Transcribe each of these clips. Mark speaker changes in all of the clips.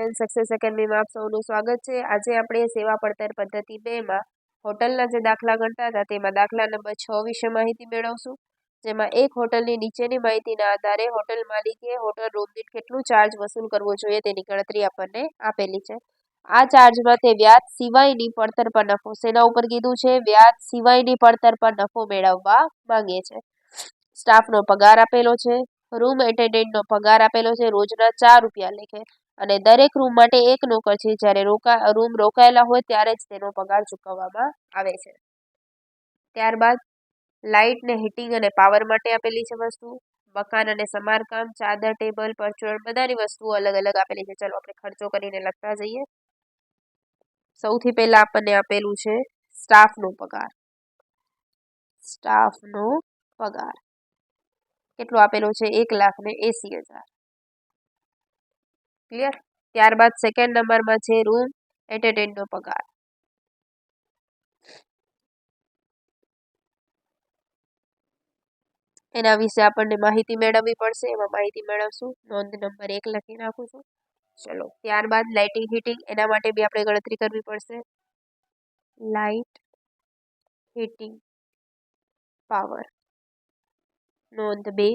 Speaker 1: Friend success એકેડમીમાં આપ સૌનું સ્વાગત છે। આજે આપણે સેવા પડતર પદ્ધતિ 2માં હોટલના જે દાખલા ગણતા હતા તેમાં દાખલા નંબર 6 વિશે માહિતી મેળવશું, જેમાં એક હોટલની નીચેની માહિતીના આધારે હોટલ માલિકે હોટલ રૂમ દીઠ કેટલું ચાર્જ વસૂલ કરવો જોઈએ તેની ગણતરી આપણને આપેલી છે। આ ચાર્જમાં તે વ્યાજ સિવાયની પડતર પર નફો, શેના ઉપર કીધું છે? વ્યાજ સિવાયની પડતર પર નફો મેળવવા માંગે છે। સ્ટાફનો પગાર આપેલો છે, રૂમ એટેન્ડન્ટનો પગાર આપેલો છે રોજના 4 રૂપિયા લેખે, અને દરેક રૂમ માટે એક નોકર છે, જ્યારે રૂમ રોકાયેલા હોય ત્યારે જ તેનો પગાર ચૂકવવામાં આવે છે। ત્યારબાદ લાઇટ ને હીટિંગ અને પાવર માટે આપેલી છે વસ્તુ, મકાન અને સમારકામ, ચાદર, ટેબલ, પરચુરણ બધાની વસ્તુઓ અલગ અલગ આપેલી છે। ચલો આપણે ખર્ચો કરીને લખતા જઈએ। સૌથી પહેલા આપણને આપેલું છે સ્ટાફનો પગાર। સ્ટાફનો પગાર કેટલો આપેલો છે? 1,80,000। ક્લિયર? ત્યારબાદ સેકન્ડ નંબરમાં છે રૂમ એટેન્ડન્ટનો પગાર। એના વિશે આપણને માહિતી મેળવવી પડશે, એમાં માહિતી મેળવશું। નોંધ નંબર 1 લખી નાખું છું। ચલો ત્યારબાદ લાઇટિંગ હીટિંગ, એના માટે બી આપણે ગણતરી કરવી પડશે। લાઇટ, હીટિંગ, પાવર, નોંધ 2।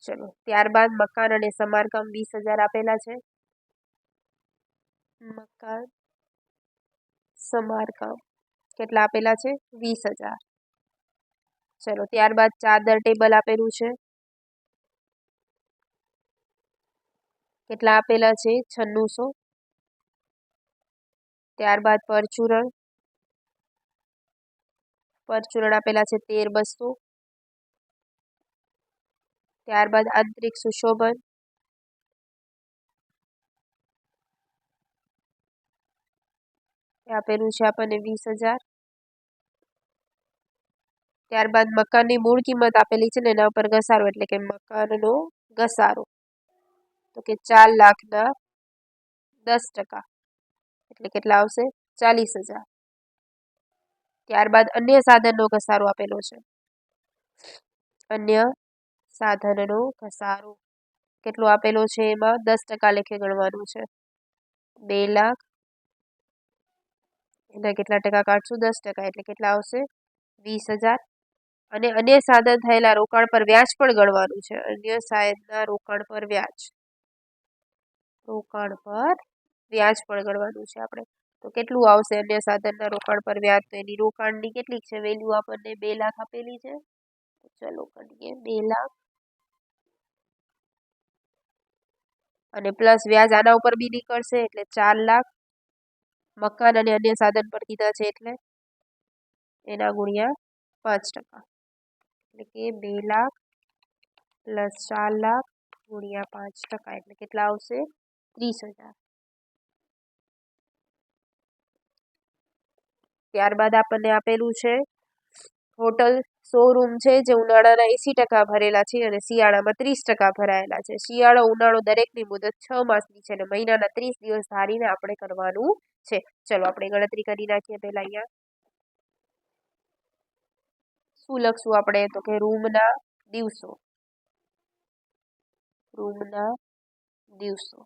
Speaker 1: ચલો ત્યારબાદ મકાન અને સમારકામ 20,000 આપેલા છે। મકાન સમારકામ કેટલા આપેલા છે? 20,000। ચલો ત્યારબાદ ચાદર ટેબલ આપેલું છે, કેટલા આપેલા છે? 9600। ત્યારબાદ પરચુરણ આપેલા છે 13,200। ત્યારબાદ આંતરિક સુશોભન આપેલું છે આપણને 20,000। ત્યારબાદ મકાનની મૂળ કિંમત આપેલી છે ને એના ઉપર ઘસારો, એટલે કે મકાનનો ઘસારો, તો કે 4 લાખના 10%, એટલે કેટલા આવશે? 40,000। ત્યારબાદ અન્ય સાધનનો ઘસારો આપેલો છે। અન્ય સાધનનો ઘસારો કેટલો આપેલો છે? એમાં 10% લેખે ગણવાનું છે। 2 લાખ, એના કેટલા ટકા કાઢશું? 10%, એટલે કેટલા આવશે? 20,000। અને અન્ય સાધન થયેલા રોકાણ પર વ્યાજ પણ ગણવાનું છે। અન્ય સાધનના રોકાણ પર વ્યાજ પણ ગણવાનું છે આપણે। તો કેટલું આવશે અન્ય સાધનના રોકાણ પર વ્યાજ? તો એની રોકાણની કેટલી છે વેલ્યુ? આપણને 2 લાખ આપેલી છે। ચલો કરીએ 2 લાખ, અને પ્લસ વ્યાજ આના ઉપર બી નીકળશે એટલે 4 લાખ। મકાન અને અન્ય સાધન પર કીધા છે એટલે એના ગુણ્યા 5%, એટલે કે 2 લાખ પ્લસ 4 લાખ ગુણ્યા 5%, એટલે કેટલા આવશે? 30,000। ત્યારબાદ આપણને આપેલું છે હોટલ શોરૂમ છે જે ઉનાળાના 80% ભરેલા છે અને શિયાળામાં 30% ભરાયેલા છે। શિયાળો ઉનાળો દરેકની મુદત 6 માસની છે અને મહિનાના 30 દિવસ ધારીને આપણે કરવાનું છે। ચલો આપણે ગણતરી કરી નાખીએ। પહેલા અહીંયા શું લખશું આપણે? તો કે રૂમના દિવસો,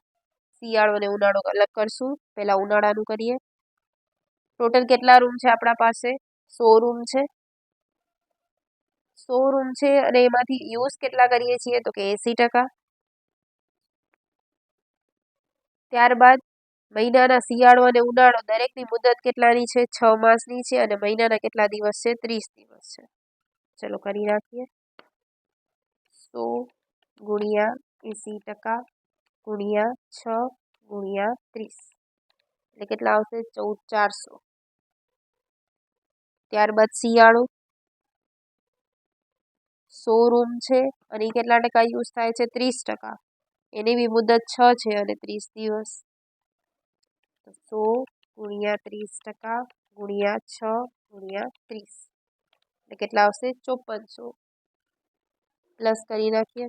Speaker 1: શિયાળો અને ઉનાળો અલગ કરશું। પહેલા ઉનાળાનું કરીએ। ટોટલ કેટલા રૂમ છે આપણા પાસે? 100 રૂમ છે। 100 રૂમ છે અને એમાંથી યુઝ કેટલા કરીએ છીએ? તો કે 80%। ત્યારબાદ મહિનાના શિયાળો અને ઉનાળો દરેકની મુદત કેટલાની છે? 6 માસની છે અને મહિનાના કેટલા દિવસ છે? 30 દિવસ છે। ચલો કરી નાખીએ। 100 ગુણ્યા 80% ગુણ્યા 6 ગુણ્યા 30, એટલે કેટલા આવશે? 14,400। ત્યારબાદ શિયાળો 100 રૂમ છે અને એ કેટલા ટકા યુઝ થાય છે? 30%, એની બી મુદત 6 છે અને 30 દિવસ, તો 100 ગુણ્યા 30% ગુણ્યા 6 ગુણ્યા 30, એટલે કેટલા આવશે? 5400। પ્લસ કરી નાખીએ,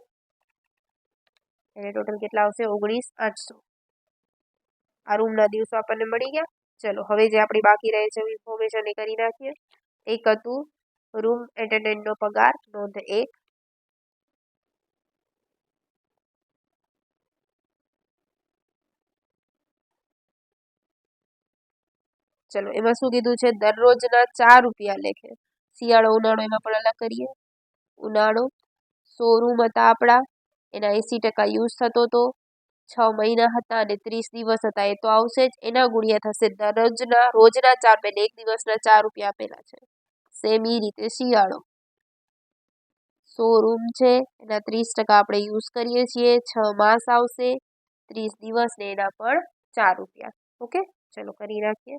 Speaker 1: એને ટોટલ કેટલા આવશે? 19,800। આ રૂમના દિવસો આપણને મળી ગયા। ચલો હવે જે આપણી બાકી રહે છે ઇન્ફોર્મેશન એ કરી નાખીએ। એક હતું રૂમ એટેન્ડન્ટનો પગાર, નોંધ 1। ચલો એમાં શું કીધું છે? દરરોજના 4 રૂપિયા લેખે. શિયાળો ઉનાળો એમાં પણ અલગ કરીએ. ઉનાળો 100 રૂમ હતા આપણા, એના 80% યુઝ થતો હતો, 6 મહિના હતા અને 30 દિવસ હતા, એ તો આવશે જ. એના ગુણ્યા થશે રોજના 4, એટલે એક દિવસના 4 રૂપિયા આપેલા છે. સેમ એ રીતે શિયાળો 100 રૂમ છે, એના 30% આપણે યુઝ કરીએ છીએ, 6 માસ આવશે, 30 દિવસ ને એના પણ 4 રૂપિયા. ઓકે, ચલો કરી નાખીએ.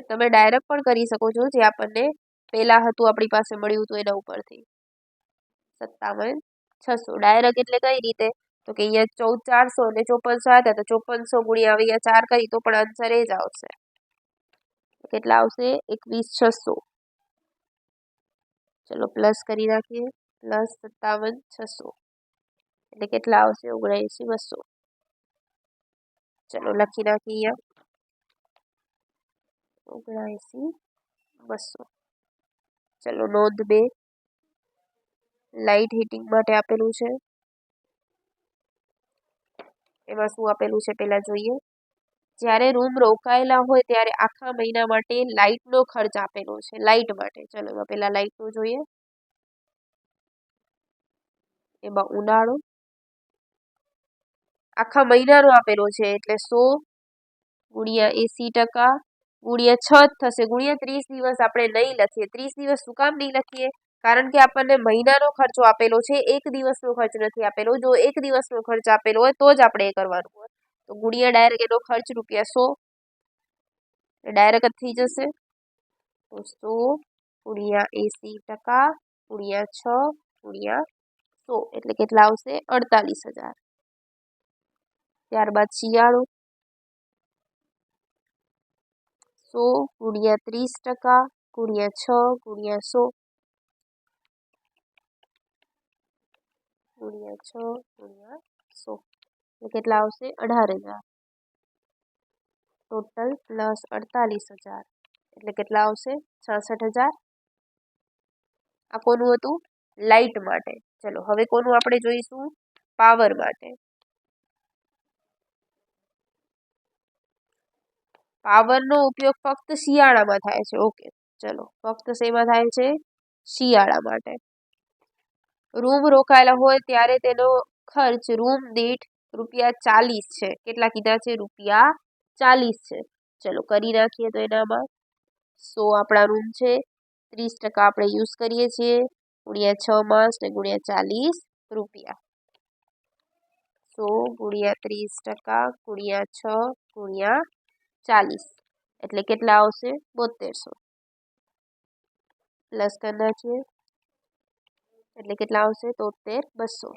Speaker 1: તમે ડાયરેક્ટ પણ કરી શકો છો, જે આપણને પહેલા હતું આપણી પાસે મળ્યું હતું એના ઉપરથી. 57,600 ડાયરેક્ટ એટલે કઈ રીતે? તો કે અહીંયા 14,400 અને 54,000 હતા, તો 5400 ગુણ્યા અહીંયા 4 કરી તો પણ આન્સર એ જ આવશે. કેટલા આવશે? 21,600. ચલો પ્લસ કરી નાખીએ. પ્લસ 57,600 એટલે કેટલા આવશે? 79,200. ચલો લખી નાખીએ અહીંયા 79,200. ચલો નોંધ 2, લાઇટ હીટિંગ માટે આપેલું છે. એમાં શું આપેલું છે પહેલા જોઈએ. જ્યારે રૂમ રોકાયેલા હોય ત્યારે આખા મહિના માટે લાઇટનો ખર્ચ આપેલો છે. લાઇટ માટે ચલો એમાં પહેલા લાઇટનું જોઈએ. એમાં ઉનાળો આખા મહિનાનો આપેલો છે, એટલે 100 ગુણ્યા 80% ગુણ્યા 6 થશે. ગુણ્યા 30 દિવસ આપણે નહીં લખીએ. 30 દિવસ શું કામ નહીં લખીએ? કારણ કે આપણને મહિનાનો ખર્ચો આપેલો છે, એક દિવસનો ખર્ચ નથી આપેલો. જો એક દિવસનો ખર્ચ આપેલો હોય તો જ આપણે એ કરવાનું હોય. તો ગુણ્યા ડાયરેક્ટ એનો ખર્ચ ₹100 ડાયરેક્ટ જ થઈ જશે. તો 100 ગુણ્યા 80% ગુણ્યા 6 ગુણ્યા 100 એટલે કેટલા આવશે? 48,000. ત્યારબાદ શિયાળો 100 ગુણ્યા 30% ગુણ્યા 6 ગુણ્યા 100 ગુણ્યા 6 ગુણ્યા 100 એટલે કેટલા આવશે? 18,000. ટોટલ પ્લસ 48,000 એટલે કેટલા આવશે? 66,000. આ કોનું હતું? લાઇટ માટે. ચલો હવે કોનું આપણે જોઈશું? પાવર માટે. પાવરનો ઉપયોગ ફક્ત શિયાળામાં થાય છે. ઓકે, ચલો ફક્ત શેમાં થાય છે? શિયાળા માટે. રૂમ રોકાયેલા હોય ત્યારે તેનો ખર્ચ રૂમ દીઠ ₹40 છે. કેટલા કીધા છે? ₹40 છે. ચલો કરી નાખીએ તો એનામાં 100 આપણા રૂમ છે, 30% આપણે યુઝ કરીએ છીએ, ગુણ્યા 6 માસ ને ગુણ્યા ₹40. 100 ગુણ્યા 30% ગુણ્યા 6 ગુણ્યા 40 એટલે કેટલા આવશે? 7200. પ્લસ કરી નાખીએ એટલે કેટલા આવશે? 73,200.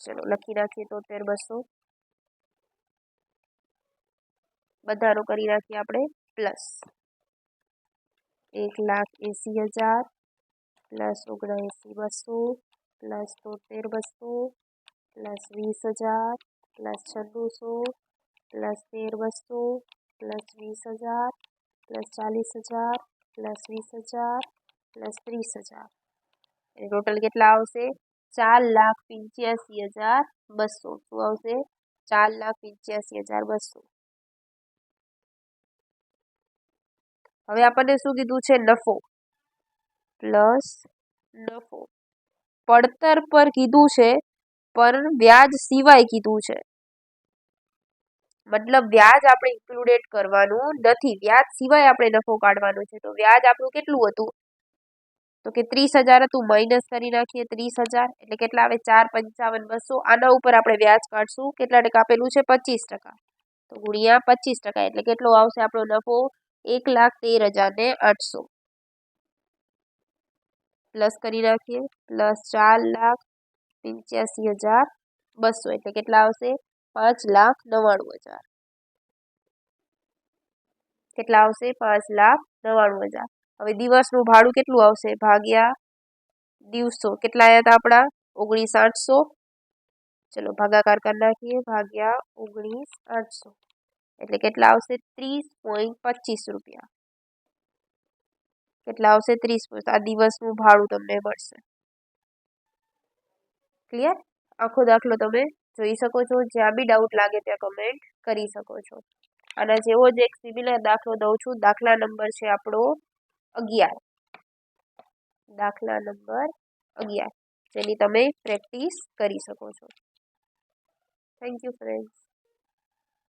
Speaker 1: ચલો લખી નાખીએ 73,200. બધાનો કરી નાખીએ આપણે plus. 1,80,000 plus 79,200 plus 73,200 plus 20,000 plus 96,00 plus 13,200 plus 20,000 plus 40,000 plus 20,000 plus 30,000 total કેટલા આવશે? 4,85,200. શું આવશે? 4,85,200. હવે આપણને શું કીધું છે? નફો પ્લસ નફો. પડતર પર કીધું છે પણ વ્યાજ સિવાય કીધું છે. મતલબ વ્યાજ આપણે ઇન્ક્લુડેડ કરવાનું નથી, વ્યાજ સિવાય આપણે નફો કાઢવાનો છે. તો વ્યાજ આપણું કેટલું હતું? તો કે 30,000 હતું, માઇનસ કરી નાખીએ 30,000 એટલે કેટલા આવે? 4,55,200. આના ઉપર આપણે વ્યાજ કાઢશું. કેટલા ટકા આપેલું છે? 25%. તો ગુણ્યા 25% એટલે કેટલો આવશે આપણો નફો? 1,13,800. પ્લસ કરી નાખીએ પ્લસ 4,85,200 એટલે કેટલા આવશે? 5,99,000. કેટલા આવશે? 5,99,000. હવે દિવસનું ભાડું કેટલું આવશે? ભાગ્યા દિવસો. કેટલા આવ્યા હતા આપણા? 19,800. ચલો ભાગાકાર કરી નાખીએ. ભાગ્યા 19,800 એટલે કેટલા આવશે? 30.25 રૂપિયા. કેટલા આવશે? 30. આ દિવસનું ભાડું તમને મળશે. ક્લિયર? આખો દાખલો તમે જોઈ શકો છો. જ્યાં બી ડાઉટ લાગે ત્યાં કમેન્ટ કરી શકો છો. આના જેવો જ એક સિમિલર દાખલો દઉં છું. દાખલા નંબર છે આપણો 11. દાખલા નંબર 11 જેની તમે પ્રેક્ટિસ કરી શકો છો. Thank you friends.